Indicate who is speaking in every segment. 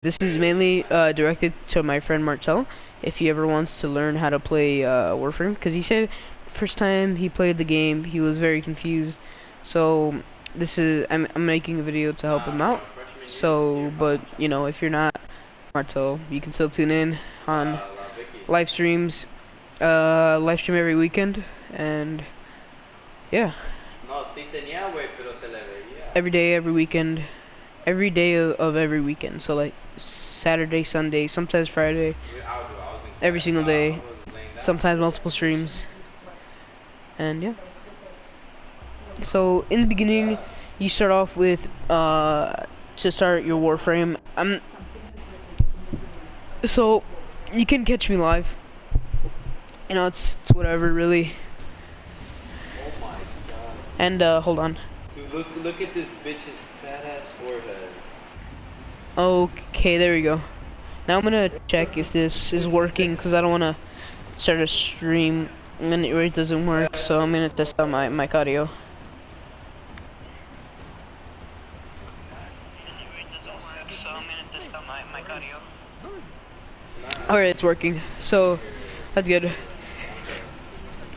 Speaker 1: This is mainly directed to my friend Martel, if he ever wants to learn how to play Warframe, because he said first time he played the game he was very confused. So I'm making a video to help him out. So, but you know, if you're not Martel, you can still tune in on live streams, live stream every weekend, and yeah, every day, every weekend. Every day of every weekend, so like Saturday, Sunday, sometimes Friday, every single day, sometimes multiple streams, and yeah. So in the beginning, you start off with to start your Warframe. So you can catch me live. You know, it's whatever really. And hold on.
Speaker 2: Dude, look at this bitch's fat ass forehead.
Speaker 1: Okay, there we go. Now I'm gonna check if this is working because I don't wanna start a stream and it doesn't work. So I'm gonna test out my mic audio. Alright, it's working. So that's good.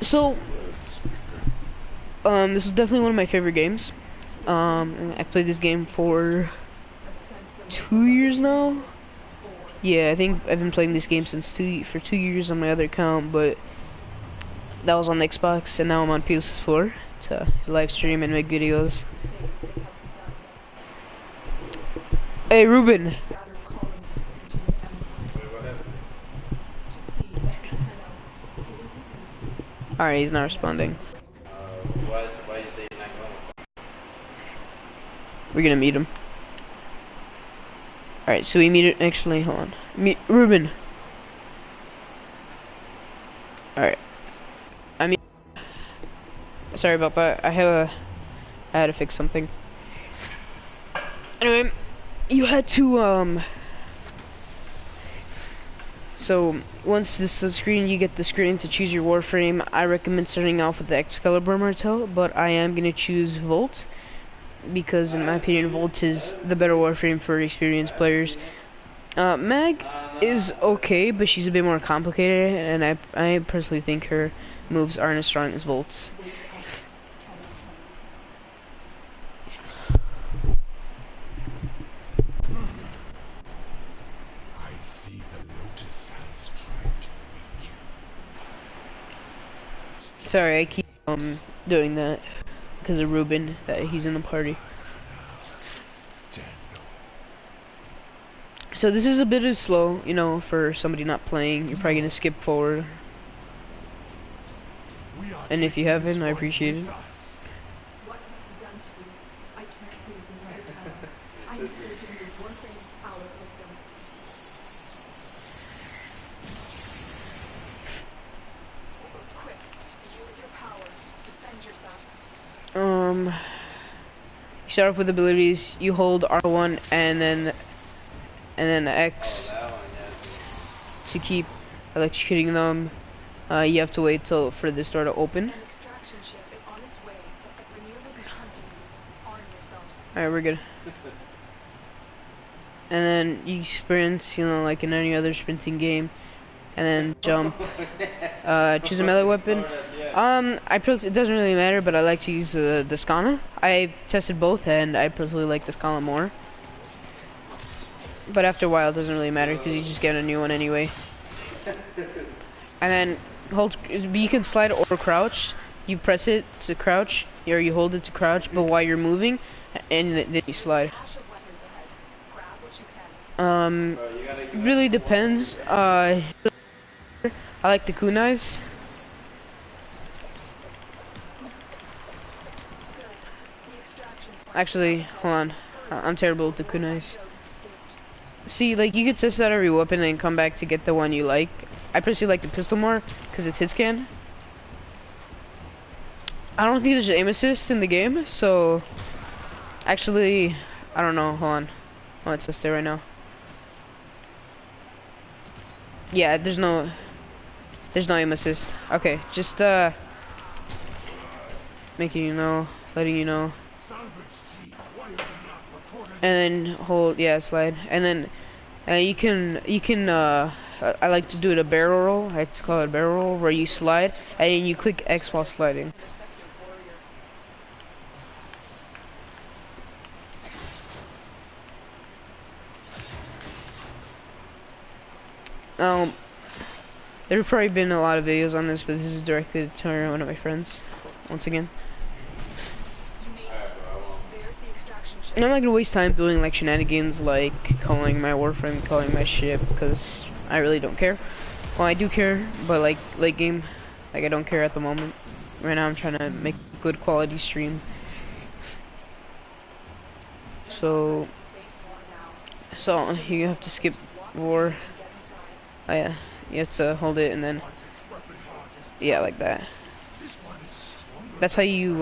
Speaker 1: So this is definitely one of my favorite games. I played this game for 2 years now. Yeah, I think I've been playing this game for 2 years on my other account, but that was on Xbox, and now I'm on PS4 to live stream and make videos. Hey, Ruben. Alright, he's not responding.
Speaker 2: Why you say you're not going?
Speaker 1: We're gonna meet him. Alright, so we meet it. Actually, hold on. Meet Ruben. Alright. Sorry about that. I had to fix something. Anyway, you had to so once this is the screen, you get the screen to choose your Warframe. I recommend starting off with the Excalibur Martel, but I am gonna choose Volt because in my opinion Volt is the better Warframe for experienced players. Mag is okay, but she's a bit more complicated, and I personally think her moves aren't as strong as Volt's. Sorry, I keep doing that because of Ruben, that he's in the party. So this is a bit of slow, you know, for somebody not playing. You're probably gonna skip forward. And if you haven't, I appreciate it. You start off with abilities. You hold R1 and then X to keep electrocuting them. You have to wait for this door to open. Alright, we're good. And then you sprint, you know, like in any other sprinting game. And then jump. Choose a melee weapon. It doesn't really matter, but I like to use the Skana. I've tested both, and I personally like the Skana more. But after a while, it doesn't really matter because you just get a new one anyway. And then you can slide or crouch. You press it to crouch, or you hold it to crouch, but while you're moving, and then you slide. Really depends. I like the kunais. Actually, hold on. I'm terrible with the kunais. See, like, you could test out every weapon and come back to get the one you like. I personally like the pistol more, because it's hit scan. I don't think there's aim assist in the game, so... Actually, I don't know. Hold on. Let's test it right now. Yeah, there's no aim assist. Okay, just making you know, letting you know. And then hold, yeah, slide. And then I like to do it a barrel roll. I like to call it a barrel roll, where you slide and you click X while sliding. There's probably been a lot of videos on this, but this is directed to one of my friends. Once again, and I'm not gonna waste time doing like shenanigans, like calling my Warframe, calling my ship, because I really don't care. Well, I do care, but like late game, like I don't care at the moment. Right now, I'm trying to make a good quality stream. So you have to skip war. Oh yeah, you have to hold it and then, yeah, like that. That's how you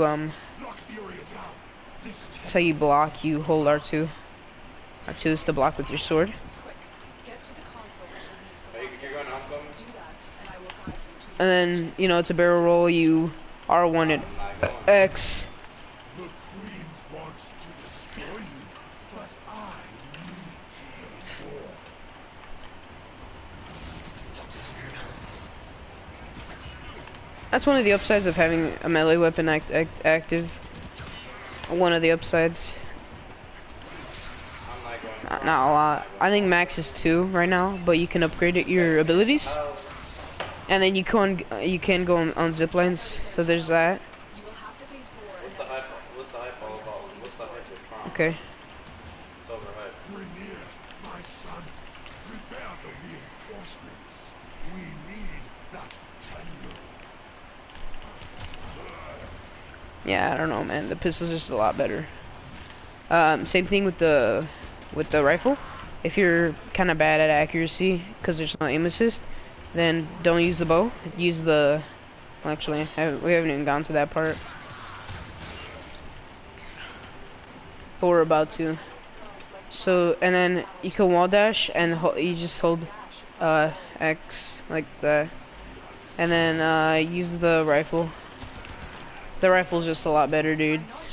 Speaker 1: that's how you block. You hold R2. R2 is to block with your sword. And then, you know, it's a barrel roll. You R1 at X. That's one of the upsides of having a melee weapon active. One of the upsides. Not a lot. I think max is 2 right now, but you can upgrade your abilities. And then you can go on zip lines, so there's that. Okay. Yeah, I don't know, man. The pistol's just a lot better. Same thing with the rifle. If you're kind of bad at accuracy because there's no aim assist, then don't use the bow. Use the. Well, actually, we haven't even gone to that part, but we're about to. So, and then you can wall dash and you just hold X like that, and then use the rifle. The rifle's just a lot better, dudes.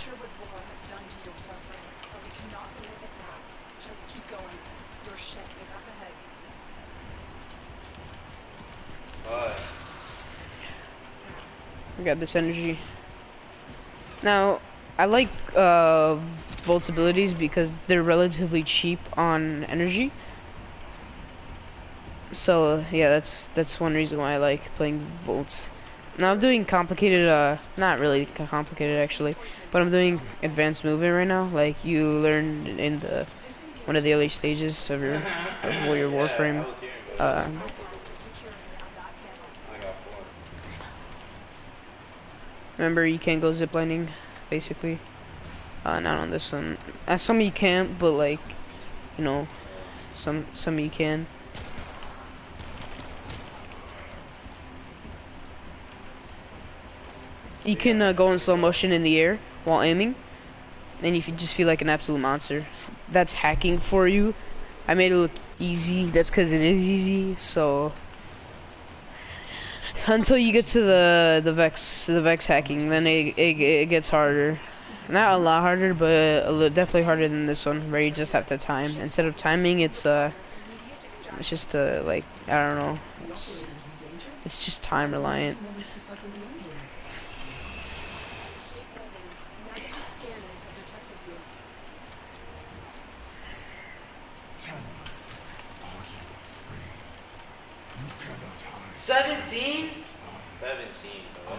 Speaker 1: We got this energy. Now, I like Volt's abilities because they're relatively cheap on energy. So yeah, that's one reason why I like playing Volts. Now I'm doing complicated, not really complicated actually, but I'm doing advanced movement right now. Like you learn in one of the early stages of your Warframe. Remember, you can't go ziplining, basically. Not on this one. Some you can't, but like, you know, some you can. You can go in slow motion in the air while aiming, and you just feel like an absolute monster. That's hacking for you. I made it look easy. That's because it is easy. So until you get to the Vex hacking, then it gets harder. Not a lot harder, but definitely harder than this one, where you just have to time. Instead of timing, it's just like, I don't know. It's just time reliant.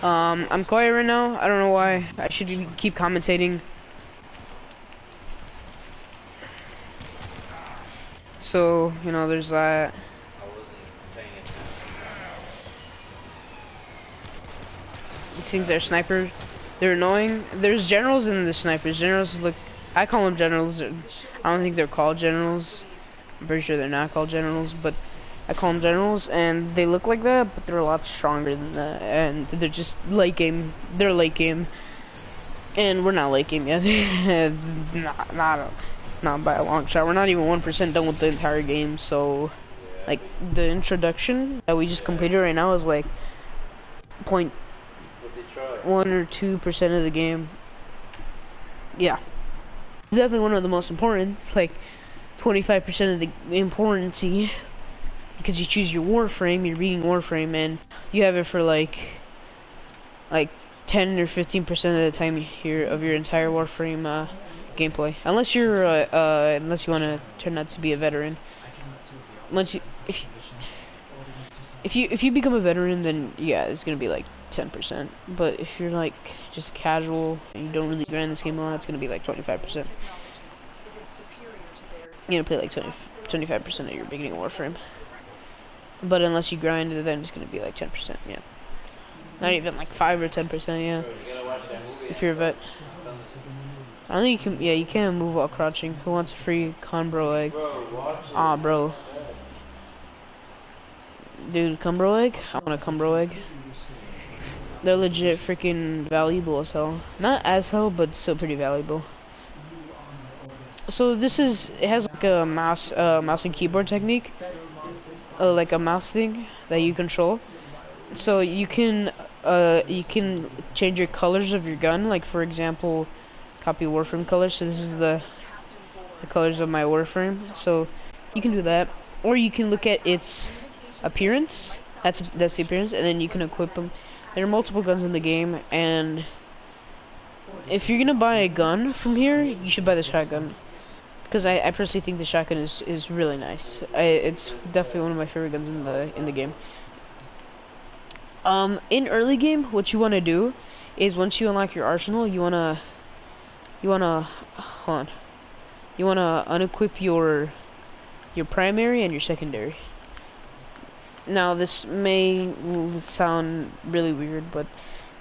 Speaker 1: I'm quiet right now. I don't know why. I should keep commentating. So, you know, there's that. These things are sniper. They're annoying. There's generals and the snipers. Generals look. I call them generals. I don't think they're called generals. I'm pretty sure they're not called generals, but I call them generals, and they look like that, but they're a lot stronger than that, and they're just late game. They're late game, and we're not late game yet. not by a long shot. We're not even 1% done with the entire game. So, like, the introduction that we just completed right now is like 0.1 or 2% of the game. Yeah, it's definitely one of the most important. It's like 25% of the importancy because you choose your Warframe, you're reading Warframe, and you have it for like 10 or 15% of the time here of your entire Warframe gameplay. Unless you're unless you want to turn out to be a veteran. Once you if you become a veteran, then yeah, it's gonna be like 10%. But if you're like just casual and you don't really grind this game a lot, it's gonna be like 25%. You're gonna play like 25% of your beginning Warframe. But unless you grind it, then it's gonna be like 10%. Yeah. Not even like 5 or 10%. Yeah. If you're a vet. I don't think you can. Yeah, you can't move while crouching. Who wants a free Conbro egg? Ah, bro. Dude, Cumbro egg? I want a Cumbro egg. They're legit freaking valuable as hell. Not as hell, but still pretty valuable. So this is, it has like a mouse and keyboard technique. Like a mouse thing that you control. So you can change your colors of your gun. Like for example, copy Warframe colors. So this is the colors of my Warframe. So you can do that. Or you can look at its appearance. That's the appearance, and then you can equip them. There are multiple guns in the game, and if you're gonna buy a gun from here, you should buy the shotgun, because I personally think the shotgun is really nice. It's definitely one of my favorite guns in the game. In early game, what you want to do is once you unlock your arsenal, you wanna unequip your primary and your secondary. Now this may sound really weird, but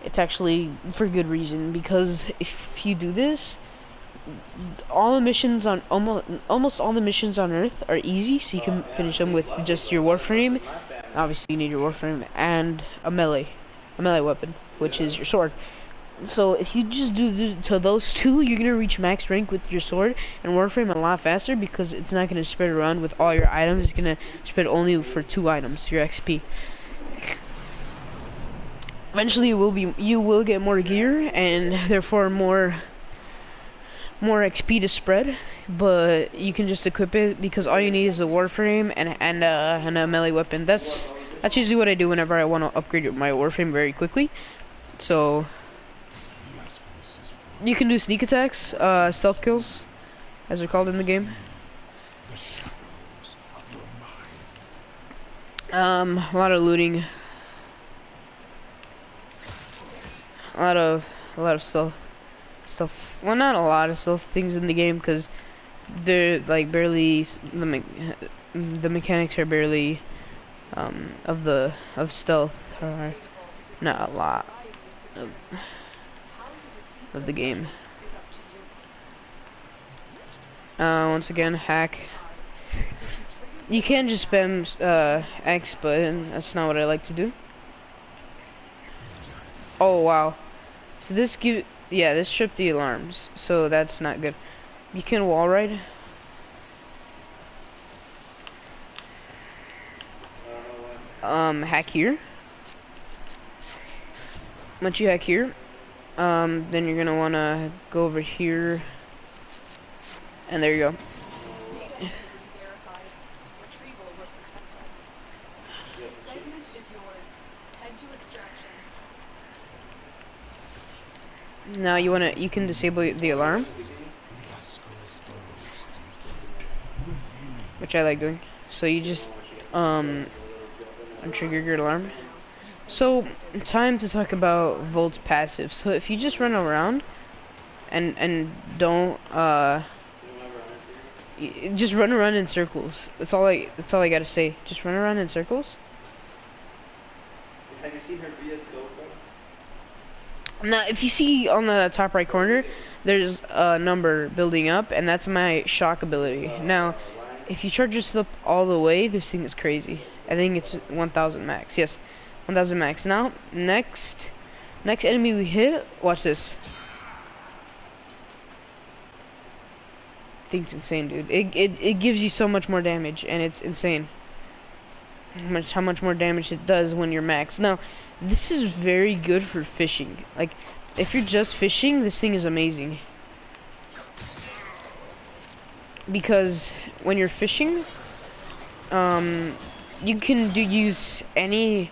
Speaker 1: it's actually for good reason, because if you do this, all the missions on almost all the missions on Earth are easy, so you can finish them with just your Warframe. Obviously you need your Warframe and a melee weapon, which is your sword. So if you just do to those two, you're gonna reach max rank with your sword and Warframe a lot faster, because it's not gonna spread around with all your items. It's gonna spread only for 2 items, your XP. Eventually you will get more gear and therefore more XP to spread, but you can just equip it because all you need is a Warframe and a melee weapon. That's usually what I do whenever I want to upgrade my Warframe very quickly. So you can do sneak attacks, stealth kills, as they're called in the game. A lot of looting, a lot of stealth stuff. Well, not a lot of stealth things in the game, because they're like barely the mechanics are barely of stealth are not a lot of the game. Once again, hack. You can just spam X button. That's not what I like to do. Oh wow! So this this stripped the alarms, so that's not good. You can wall ride. Hack here. Once you hack here, then you're gonna wanna go over here, and there you go. Now you can disable the alarm, which I like doing. So you just untrigger your alarm. So time to talk about Volt's passive. So if you just run around and don't just run around in circles. That's all I gotta say. Just run around in circles.
Speaker 2: Have you seen her VS Code?
Speaker 1: Now, if you see on the top right corner, there's a number building up, and that's my shock ability. Now, if you charge yourself all the way, this thing is crazy. I think it's 1,000 max. Yes, 1,000 max. Now, next enemy we hit, watch this. Thing's insane, dude. It gives you so much more damage, and it's insane. How much more damage it does when you're max. Now, this is very good for fishing. Like, if you're just fishing, this thing is amazing. because when you're fishing, you can use any,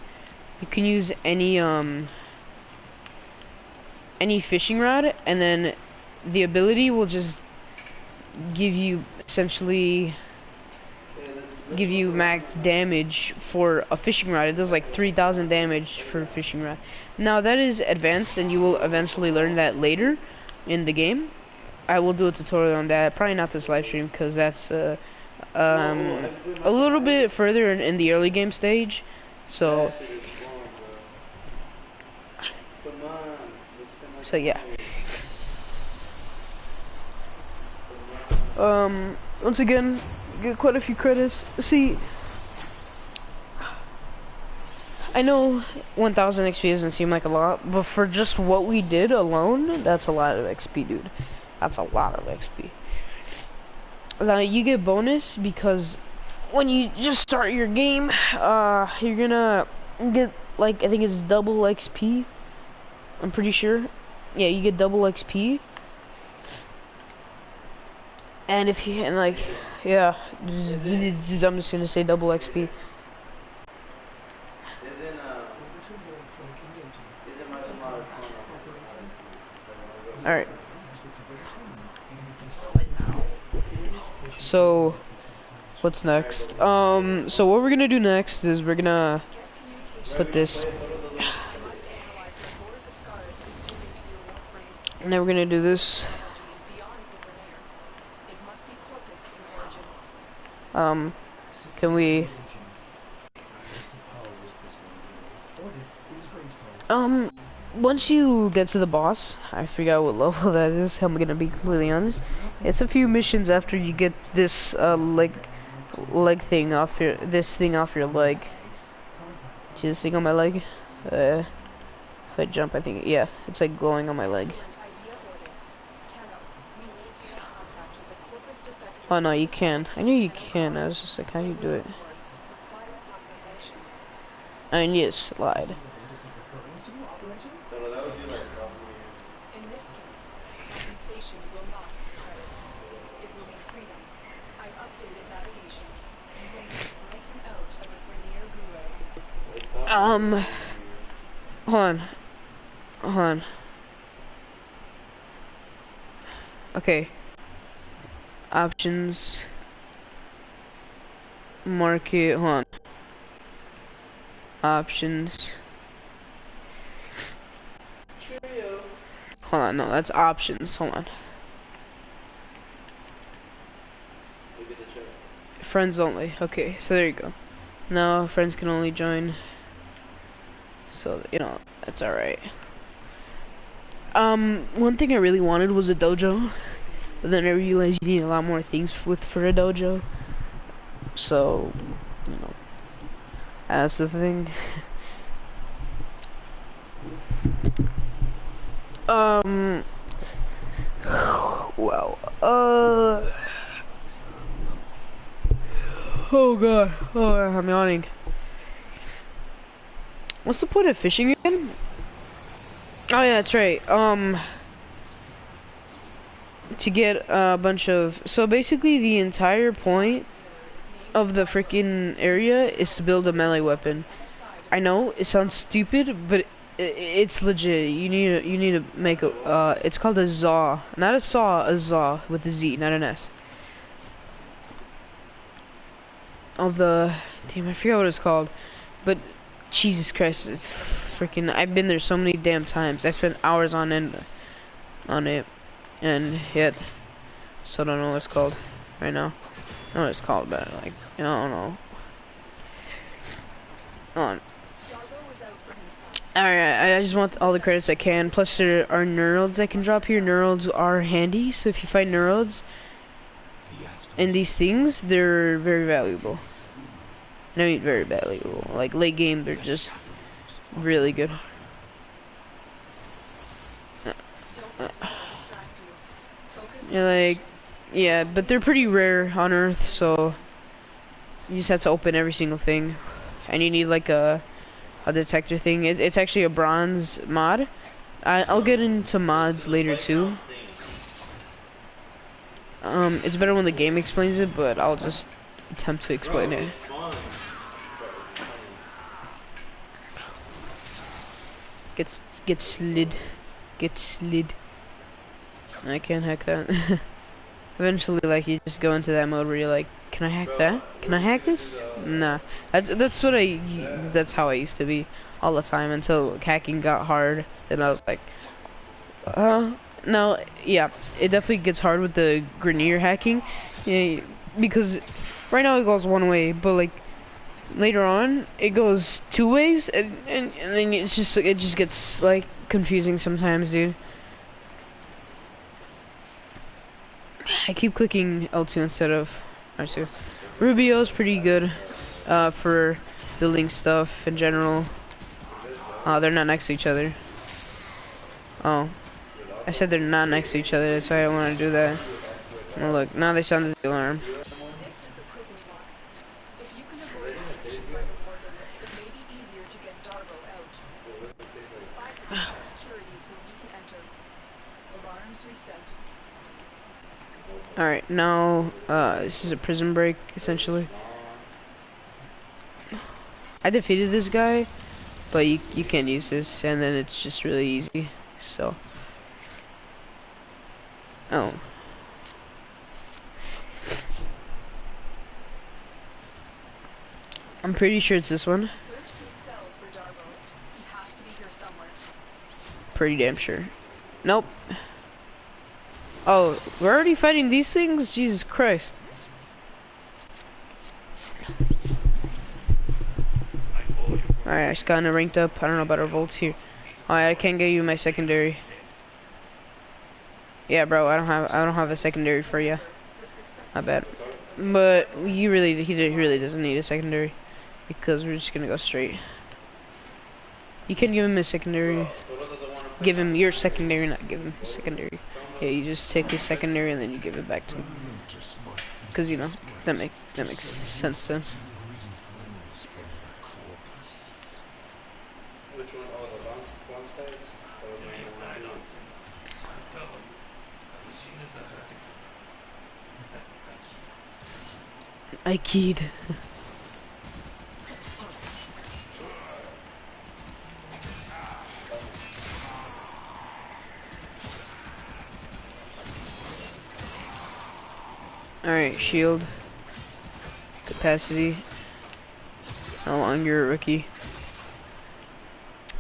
Speaker 1: any fishing rod, and then the ability will just give you essentially give you max damage for a fishing rod. It does like 3,000 damage for a fishing rod. Now that is advanced, and you will eventually learn that later in the game. I will do a tutorial on that, probably not this live stream, because that's a little bit further in the early game stage. So yeah. Once again, get quite a few credits. See, I know 1,000 XP doesn't seem like a lot, but for just what we did alone, that's a lot of XP, dude. That's a lot of XP. Now, you get bonus because when you just start your game, you're gonna get, like, I think it's double XP. I'm pretty sure. Yeah, you get double XP. And if you, and like, yeah, I'm just gonna say double XP. Alright. So, what's next? So what we're gonna do next is we're gonna put this. And then we're gonna do this. Can we... once you get to the boss, I forgot what level that is, I'm gonna be completely honest. It's a few missions after you get this, leg thing off your, off your leg. See this thing on my leg? If I jump, I think, yeah, it's like glowing on my leg. Oh no, you can. I knew you can. I was just like, how do you do it? I need to slide.
Speaker 3: In this case, compensation will not be credits. It will be freedom. I've updated navigation. You will need breaking out of a Grenier Gulag.
Speaker 1: Hold on. Okay. Options. Market. Hold on. Options. Hold on, no, that's options. Hold on. Friends only. Okay, so there you go. Now friends can only join. So, you know, that's alright. One thing I really wanted was a dojo. But then I realized you need a lot more things for a dojo. So, you know, that's the thing. Wow. Oh god. Oh, I'm yawning. What's the point of fishing again? Oh yeah, that's right. To get a bunch of, so basically the entire point of the freaking area is to build a melee weapon. I know it sounds stupid, but it's legit. You need to make a it's called a zaw, not a saw, a zaw with a Z, not an S. Of the, damn, I forget what it's called, but Jesus Christ, it's freaking, I've been there so many damn times. I spent hours on end on it, and yet so don't know what it's called right now. I know what it's called, but like, I don't know. On. Alright, I just want all the credits I can. Plus there are neurals I can drop here. Neurals are handy, so if you find neurals and these things, they're very valuable. I mean, very valuable. Like late game, they're just really good. Yeah, like, yeah, but they're pretty rare on Earth, so you just have to open every single thing, and you need like a detector thing. It's actually a bronze mod. I'll get into mods later too. It's better when the game explains it, but I'll just attempt to explain
Speaker 2: Bro,
Speaker 1: it.
Speaker 2: it's fun. Bro, it's
Speaker 1: Get slid. Get slid. I can't hack that. Eventually, like, you just go into that mode where you're like, can I hack that? Can I hack this? Nah. That's what that's how I used to be all the time until hacking got hard. Then I was like, no, yeah, it definitely gets hard with the Grenier hacking. Yeah, because right now it goes one way, but like later on it goes two ways, and then it just gets like confusing sometimes, dude. I keep clicking L2 instead of R2. Rubio's pretty good for building stuff in general. They're not next to each other. Oh, I said they're not next to each other, that's why I want to do that. Oh, look, now they sounded the alarm.
Speaker 3: This is the prison block. If you can avoid detection by the warden, it may be easier to get Darbo out. Bypass the security so we can enter. Alarms reset.
Speaker 1: Alright, now, this is a prison break, essentially. I defeated this guy, but you can't use this, and then it's just really easy, so. Oh. I'm pretty sure it's this one.
Speaker 3: Search these cells for Darbo. He has to be here somewhere.
Speaker 1: Pretty damn sure. Nope. Oh, we're already fighting these things? Jesus Christ. Alright, I just got ranked up. I don't know about our volts here. Alright, I can't get you my secondary. Yeah, bro, I don't have a secondary for you. Not bad. But he really doesn't need a secondary because we're just gonna go straight. You can give him a secondary. Give him your secondary, not give him his secondary. Yeah, you just take his secondary and then you give it back to him. Cause you know that makes sense to him.
Speaker 2: Which one? Oh, the launch pads?
Speaker 1: I keyed. Alright, shield. Capacity. How long you're a rookie.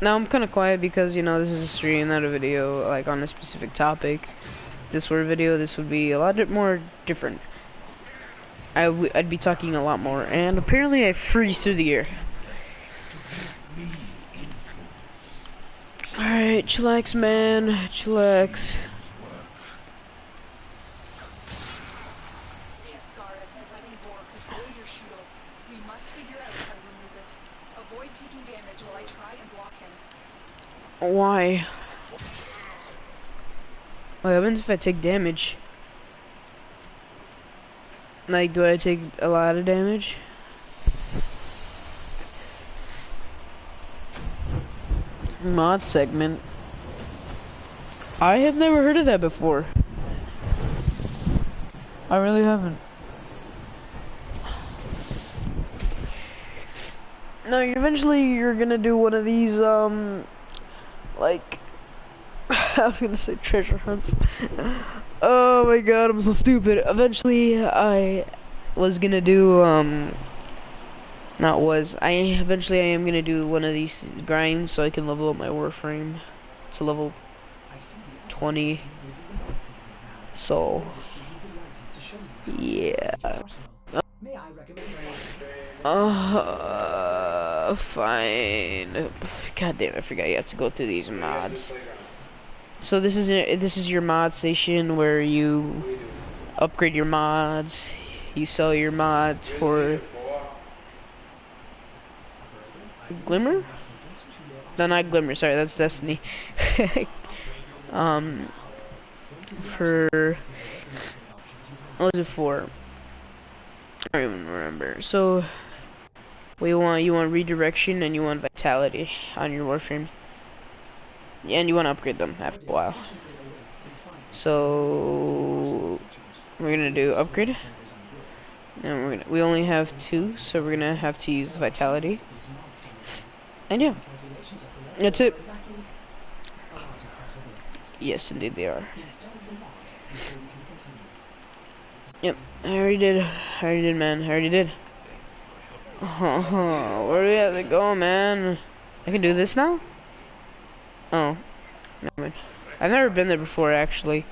Speaker 1: Now I'm kinda quiet because, you know, this is a stream, not a video, like, on a specific topic. If this were a video, this would be a lot more different. I'd be talking a lot more, and apparently I freeze through the air. Alright, chillax, man. Chillax.
Speaker 3: Scaris is letting Vor control your shield. We must figure out how to remove it. Avoid taking damage while I try and block him.
Speaker 1: Why? What happens if I take damage? Like, do I take a lot of damage? Mod segment. I have never heard of that before. I really haven't. No, eventually you're gonna do one of these, like, I was gonna say treasure hunts. Oh my god, I'm so stupid. Eventually, I was gonna do, eventually I am gonna do one of these grinds so I can level up my Warframe to level 20. So, yeah. Fine. God damn, I forgot you have to go through these mods. So this is your mod station where you upgrade your mods. You sell your mods for Glimmer? No, not Glimmer. Sorry, that's Destiny. For what was it for? I don't even remember. So you want redirection and you want vitality on your Warframe. And you want to upgrade them after a while. So We're gonna do upgrade. And we only have 2, so we're gonna have to use vitality. And yeah, that's it. Yes, indeed they are. Yep, I already did. I already did, man. I already did. Where do we have to go, man? I can do this now? Oh, never mind. I've never been there before, actually.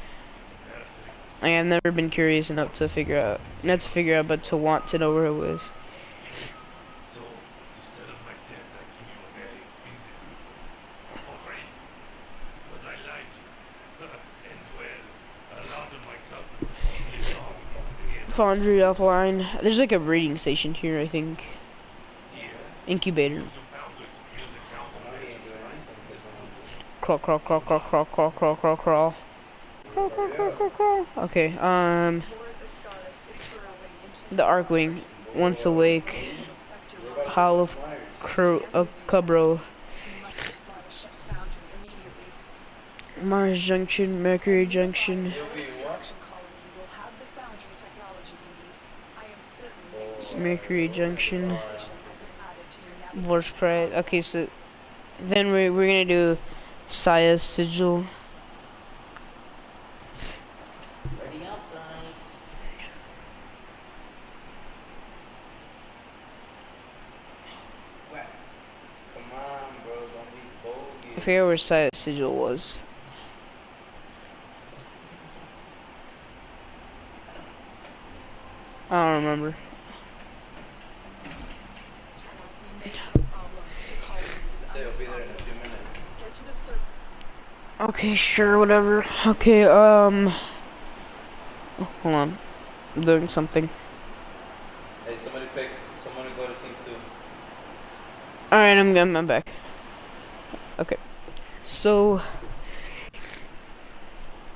Speaker 1: I've never been curious enough to figure out, not to figure out, but to want to know where it was.
Speaker 4: So, instead of my debt, I give you a very expensive report. For free. Because I like you. And well, a lot of my customers don't live long enough to get
Speaker 1: Foundry offline. There's like a breeding station here, I think.
Speaker 4: here.
Speaker 1: Incubator.
Speaker 4: Use your founder to build a countermeasure device in this building.
Speaker 1: Crawl, crawl, crawl, crawl, crawl, crawl, crawl, crawl, crawl. Crawl, crawl, crawl, crawl, crawl. Okay,
Speaker 3: Yours Ascaris is burrowing into
Speaker 1: the Arcwing. Once awake.
Speaker 3: affect your
Speaker 1: Hall of Cubro.
Speaker 3: You must restore the ship's foundry immediately.
Speaker 1: Mars Junction, Mercury Junction.
Speaker 3: Your extraction colony will have the foundry technology you need. I am certain they will share.
Speaker 1: Mercury Junction.
Speaker 3: Station has been added to your
Speaker 1: Vorse Pride. Okay, so then we're gonna do Saya Sigil.
Speaker 2: Ready up, guys. Come on, bro. Don't be bogus.
Speaker 1: I forget where Saya Sigil was. I don't remember.
Speaker 3: We may have a problem. The colony is
Speaker 2: Say, I'll be there in a
Speaker 3: unresponsive.
Speaker 2: few minutes.
Speaker 3: Get to the surface.
Speaker 1: Okay, sure, whatever. Okay, oh, hold on. I'm doing something.
Speaker 2: Hey, somebody go to team 2.
Speaker 1: Alright, I'm back. Okay. So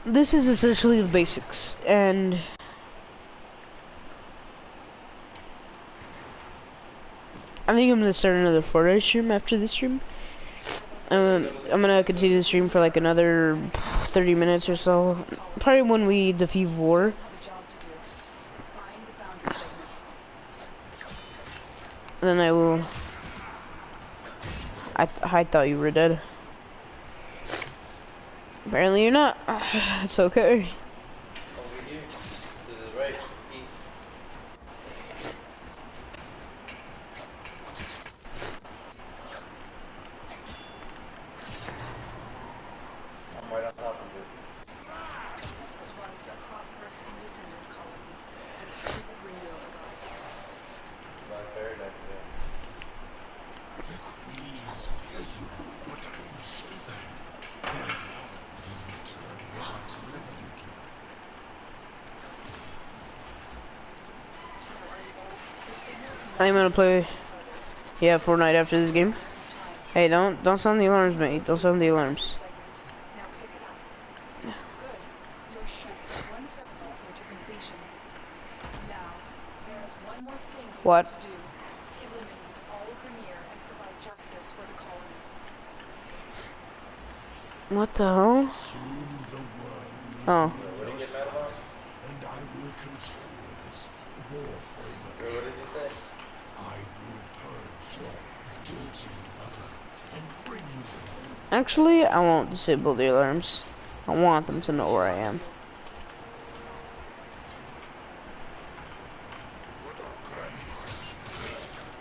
Speaker 1: this is essentially the basics, and I think I'm gonna start another Fortnite stream after this stream. I'm gonna continue the stream for like another 30 minutes or so. Probably when we defeat War.
Speaker 3: Have a job to do. Find the foundry segment.
Speaker 1: Then I will. I thought you were dead. Apparently you're not. It's okay.
Speaker 2: Over here. To the right. East. I'm right on top of you.
Speaker 3: This was once a prosperous independent colony until the Greenville arrived.
Speaker 2: Black Bear, like that.
Speaker 1: I'm gonna play, yeah, Fortnite after this game. Hey, don't sound the alarms, mate. Don't sound the alarms.
Speaker 3: Now pick it up. Good. Your ship is one step closer to completion. Now, there is one more thing you
Speaker 1: What?
Speaker 3: need to do. Eliminate all Grenier and provide justice for the colonists.
Speaker 1: What the hell? Oh,
Speaker 2: What did you get mad about?
Speaker 4: And I will control this Warframe.
Speaker 2: Wait, what did you say?
Speaker 4: I will purge your guilty mother and bring you
Speaker 1: actually, I won't disable the alarms. I want them to know where I am.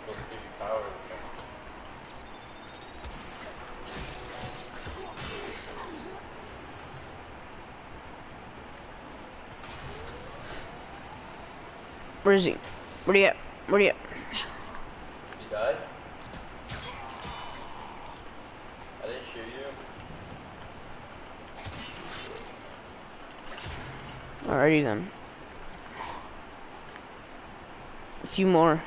Speaker 2: Supposed to give you power.
Speaker 1: Where is he? Where you at? Where you at?
Speaker 2: You died? I didn't shoot you.
Speaker 1: Alrighty then. A few more.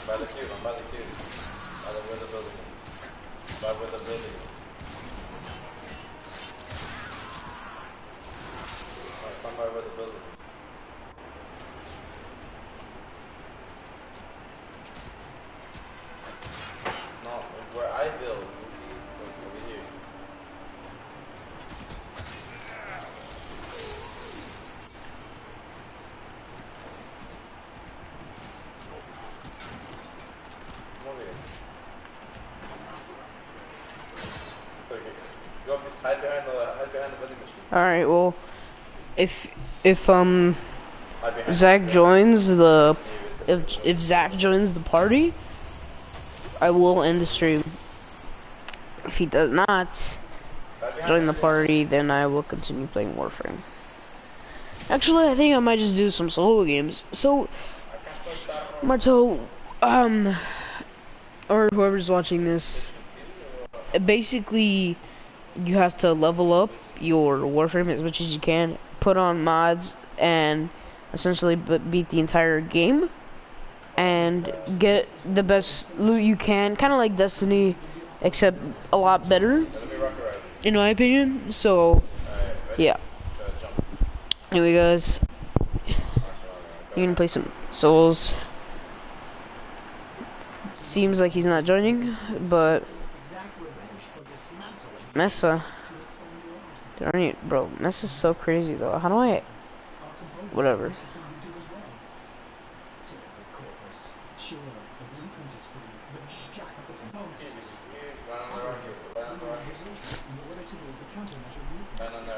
Speaker 2: By the cube, I'm by the cube. By the where the building is. By where the building is. Alright, come by where the building is. No, where I build, you see, look over here. Come over here. Okay. Go up this, hide behind the vending machine.
Speaker 1: Alright, well, if
Speaker 2: Hide behind
Speaker 1: Zach joins the
Speaker 2: See
Speaker 1: if Zach joins the party, I will end the stream. If he does not
Speaker 2: hide behind
Speaker 1: join the party, then I will continue playing Warframe. Actually, I think I might just do some solo games. So, Marto, or whoever's watching this, basically, you have to level up your Warframe as much as you can, put on mods, and essentially beat the entire game, and get the best loot you can, kind of like Destiny, except a lot better, in my opinion. So, yeah. Anyway, guys, you're gonna play some solos. Seems like he's not joining, but Mesa, bro, Mesa's so crazy though. How do I? Whatever.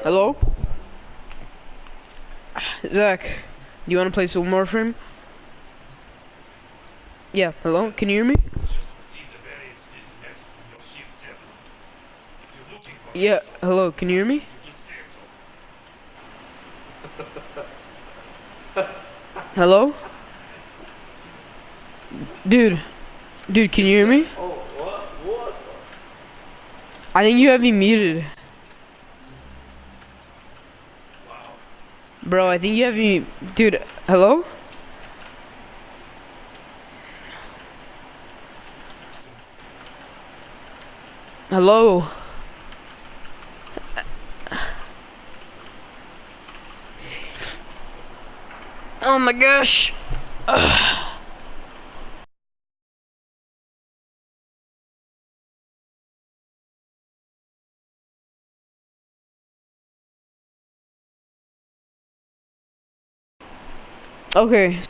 Speaker 1: Hello? Zach, do you want to play some Warframe? Yeah, hello? Can you hear me? Yeah, hello, can you hear me? Hello? Dude, can you hear me?
Speaker 2: Oh, what?
Speaker 1: I think you have me muted. Bro, I think you have me... Dude, hello? Hello? Oh my gosh. Ugh. Okay.